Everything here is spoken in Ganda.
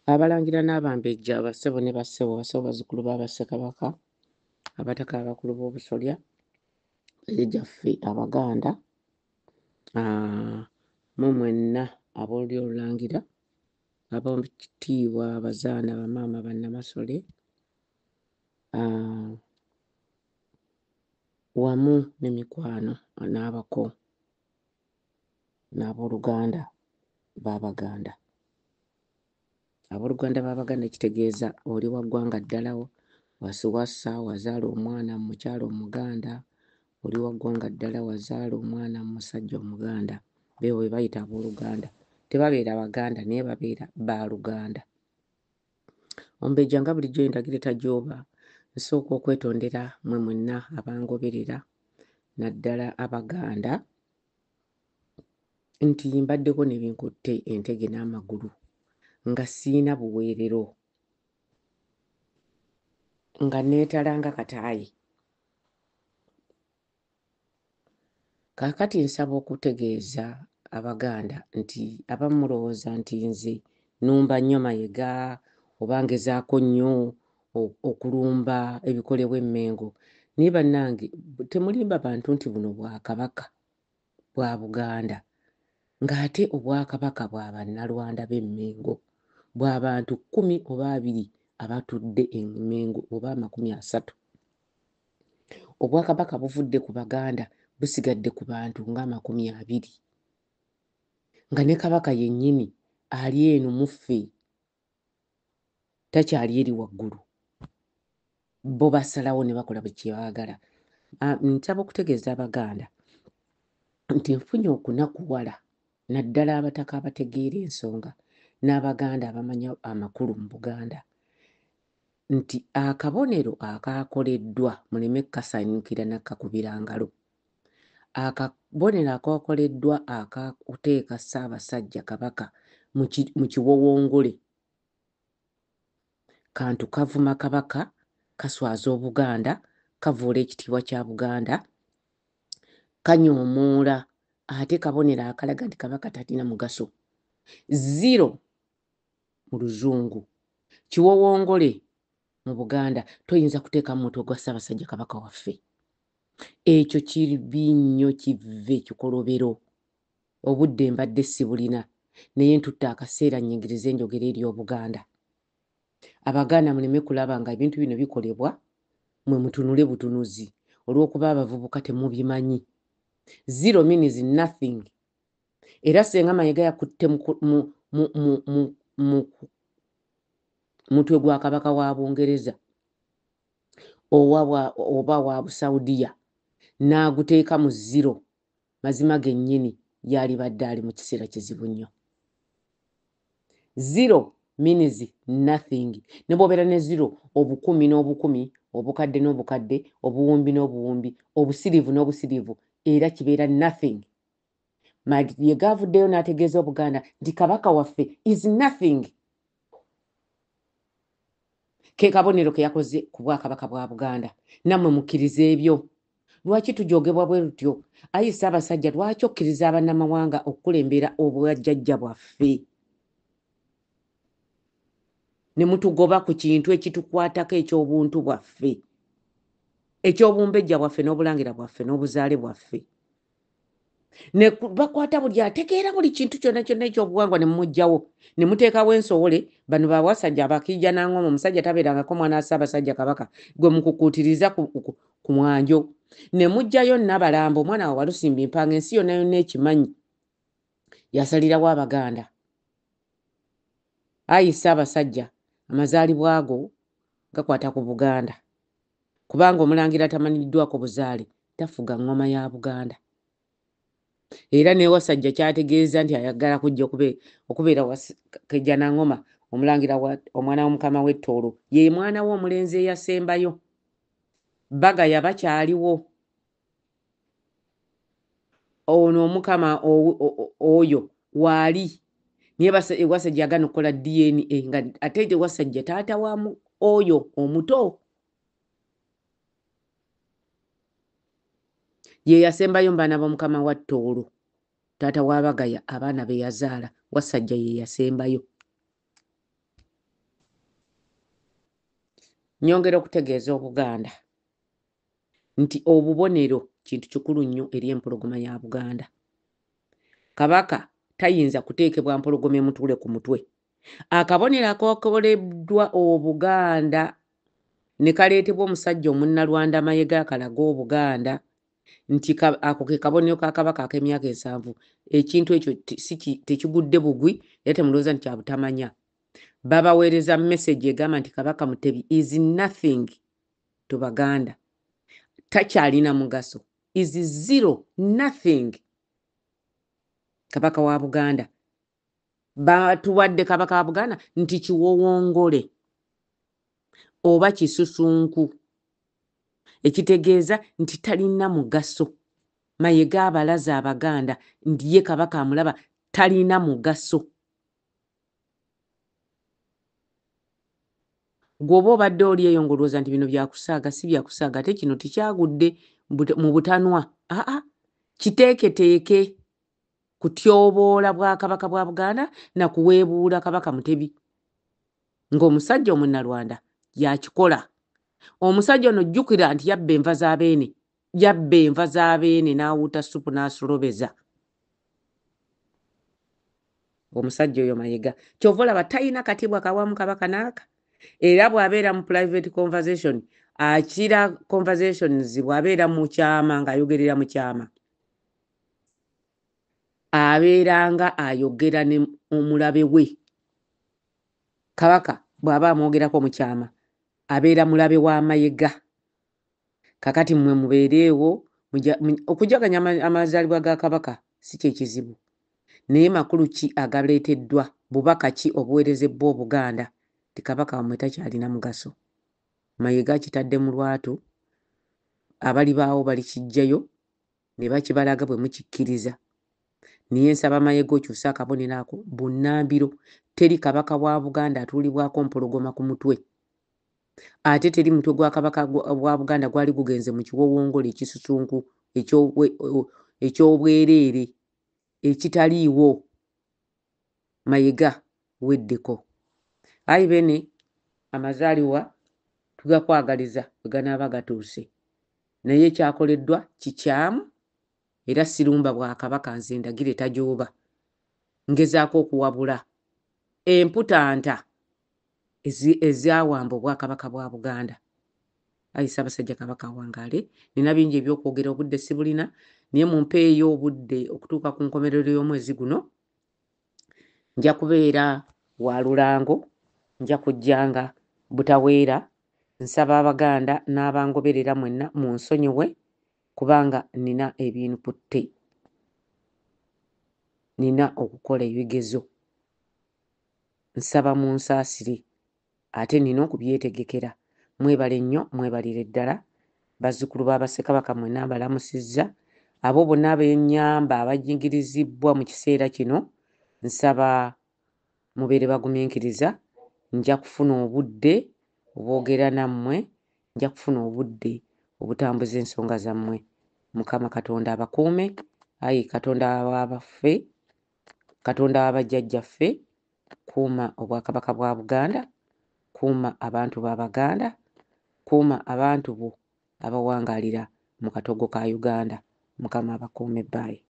Abalangira n'Abambejja, abassebo ne bassebo, bassebo bazzukulu ba Bassekabaka, abataka abakulu b'obusolya, gyaffe Abaganda, mu mwenna aboolya olulangira, ab'ekitiibwa, abazaana, bamaama, bannamasole, wamu ne mikwano n'abako n'abooluganda b'Abaganda. Abooluganda b'Abaganda kitegeeza oli wa ggwanga ddalawo, wasiwassa, wazaala omwana mu mukyala Omuganda, oli wa ggwanga ddala wazaala omwana mu musajja Omuganda. Beebo be bayita abooluganda. Tebabeera Baganda naye babeera baaluganda. Omumbejja nga bulijjo endagiro etajooba, nsooka okwetondera mmwe mwenna abangoberera, naddala Abaganda, nti mbaddeko ne binkutte entege n'amagulu nga siina buweerero, nga neetala nga kataayi. Kaakati nsaba okutegeeza Abaganda nti abamu mulowooza nti nze nnumba nnyo mayiga oba ngezaako nnyo okulumba ebikolebwa e Mmengo. Naye bannange temulimba bantu nti buno Bwakabaka bwa Buganda, ng'ate Obwakabaka bwa Bannalwanda b'e Mmengo, bw'abantu 10 oba 20 abatudde e Mmengo oba 30. Obwakabaka buvudde ku Baganda busigadde ku bantu nga 20, nga ne Kabaka yennyini ali eno mu ffe, takyali eri waggulu. Bo basalawo ne bakola buli kye baagala. Nsaba okutegeeza Abaganda nti nfunye okunakuwala naddala abataka abategeera ensonga n'Abaganda abamanya amakulu mu Buganda nti akabonero akaakoleddwa, muleme kukasanyukira nakkakubira ngalo, akabonero akakoleddwa akakuteeka Ssaabasajja Kabaka mu kiwowongole, kantu kavuma Kabaka, kaswaza Obuganda, kavuula ekitiibwa kya Buganda, kanyoomoola, ate kabonero akalaga nti Kabaka talina mugaso. 0 mu Luzungu, kiwowongole mu Buganda, toyinza kuteekamu mutwe gwa Ssaabasajja Kabaka waffe. Ekyo kibi nnyo, kive kikolobero. Obudde mbadde sibulina, naye ntutte akaseera nnyingirize enjogera eri Obuganda. Abaganda muleme kulaba nga ebintu bino bikolebwa mwe mutunule butunuzi olw'okuba abavubuka temubimanyi. 0 means nothing. Era senga Mayiga yakutte mutwe gwa Kabaka wa Bungereza oba wa Busaudiya n'aguteeka mu 0, mazima gennyini yalibadde ali mu kiseera kizibu nnyo. 0 means nothing. Ne bw'obeera ne 0, obukumi n'obukumi, obukadde n'obukadde, obuwumbi n'obuwumbi, obusiriivu n'obusiriivu, era kibeera nothing. Mayiga avuddeyo n'ategeeza Obuganda nti Kabaka waffe is nothing. Ke kabonero ke yakoze ku Bwakabaka bwa Buganda. Nammwe mukkiriza ebyo. Lwaki tujoogebwa bwe rutyo? Ayi Ssaabasajja, lwaki okkiriza abannamawanga okukulembera obwajjajja bwaffe ne mutugoba ku kintu ekitukwatako eky'obuntu bwaffe, eky'obumbejja bwaffe n'obulangira bwaffe n'obuzaale bwaffe? Ne bakwata buli ategeera buli kintu kyonna kyonna ekyobuwangwa ne mumuggyawo, ne muteekawo ensowole. Bano bawasajja Abakijja n'Angoma, omusajja tabeerangako mwana wa Ssaabasajja Kabaka, gwe mukukuutiriza ku mwanjo. Ne muggyayo Nabalambo, omwana wa Walusimbi Mpanga, ensi yonna yonna ekimanyi, yasalirawo Abaganda. Ayi Ssaabasajja, amazaalibwa ago gakwata ku Buganda, kubanga omulangira tamanyiddwako buzaale tafuga ngoma ya Buganda. Era ne Wasajja kyategeeza nti ayagala kujja okubeera Kejja n'Angoma, omulangira omwana w'omukama w'Ettoolo, ye mwana we omulenzi eyasembayo. Bagaya bakyaliwo. Ono omukama oyo waali, naye Wasajja yagana okukola DNA nga ate Wasajja taata wa oyo omuto. Ye yasembayo mu baana b'omukama wa Ttoolo, taata wa Bagaya, abaana be yazaala, Wasajja ye yasembayo. Nyongera okutegeeza Obuganda nti obubonero kintu kikulu nnyo eri empologoma ya Buganda. Kabaka tayinza kuteekebwa mpologoma emutuule ku mutwe. Akabonero akokoleddwa Obuganda ne kaleetebwa omusajja Omunnalwanda Mayiga akalaga Obuganda nti ako ke kabonero ka Kabaka ak'emyaka 7. Ekintu ekyo tekigudde bugwi era temulowooza nti kya butamanya. Babaweereza message egamba nti Kabaka Mutebi is nothing to Baganda. Takyalina mugaso. Is zero, nothing. Kabaka wa Buganda. Batuwadde Kabaka wa Buganda nti kiwowongole oba kisusunku. Ekitegeeza nti talina mugaso. Mayiga abalaza Abaganda nti ye Kabaka amulaba talina mugaso. Gwoba obadde oli eyo ng'olowooza nti bino byakusaaga, si byakusaaga ate kino tekyagudde mu butanwa. Kiteeketeeke kutyoboola Bwakabaka bwa Buganda na kuweebuula Kabaka Mutebi. Ng'omusajja Omunnalwanda yakikola. Omusajja ono jjukira nti yabba enva za Beene. Yabba enva za Beene n'awuuta supu n'asolobeza. Omusajja oyo Mayiga. Kyova olaba talina katiibwa kawamu Kabaka n'aka. Era bw'abeera mu private conversation, akira conversations bw'abeera mu kyama ng'ayogerera mu kyama. Abeeranga ayogera ne omulabe we. Kabaka bw'aba amwogerako mu kyama, abeera mulabe wa Mayiga. Kakati mmwe mubeereewo okujaganya amazaalibwa ga Kabaka si kye kizibu. Naye makulu ki agaleeteddwa, bubaka ki obuweerezebbwa Obuganda ti Kabaka wammwe takyalina mugaso. Mayiga kitadde mu lwatu, abali baawo balikijjayo ne bakibalaga bwe mukikkiriza. Niye nsaba Mayiga okyusa akabonero ako bunnambiro. Teri Kabaka wa Buganda atuulibwako mpologoma ku mutwe. Ate teri mutwe gwa Kabaka wa Buganda gwali gugenze mu kiwowongole ekisusunku eky'obwereere ekitaliiwo. Mayiga weddeko. Ayi bene amazaalibwa tugakwagaliza bwe ganaaba gatuuse. Naye ekyakoleddwa kikyamu era sirumba Bwakabaka nze ndagire tajooba. Ngezaako okuwabula emputanta ezaawamba Obwakabaka bwa Buganda. Ayi Ssaabasajja Kabaka wangaale. Nina bingi ebyokwogera, obudde sibulina, naye mumpeeyo obudde okutuuka ku nkomerero y'omwezi guno. Nja kubeera wa Lulango, nja kujjanga butaweera. Nsaba Abaganda n'abangoberera mwenna munsonyiwe kubanga nina ebinputte. Nina okukola ebigezo. Nsaba munsaasire ate nina okubyetegekera. Mwebale nnyo, mwebalire ddala. Bazzukulu ba Bassekabaka mwenna mbalamusizza. Abo bonna abennyamba abajingirizibbwa mu kiseera kino nsaba mubeere bagumiikiriza. Nja kufuna obudde obwogera nammwe, nja kufuna obudde obutambuza ensonga zammwe. Mukama Katonda abakuume. Ayi Katonda w'abaffe, Katonda w'abajjajjaffe, kuuma Obwakabaka bwa Buganda, kuuma abantu b'Abaganda, kuuma abantu bo abawangaalira mu katogo ka Uganda. Mukama abakuume. Bye.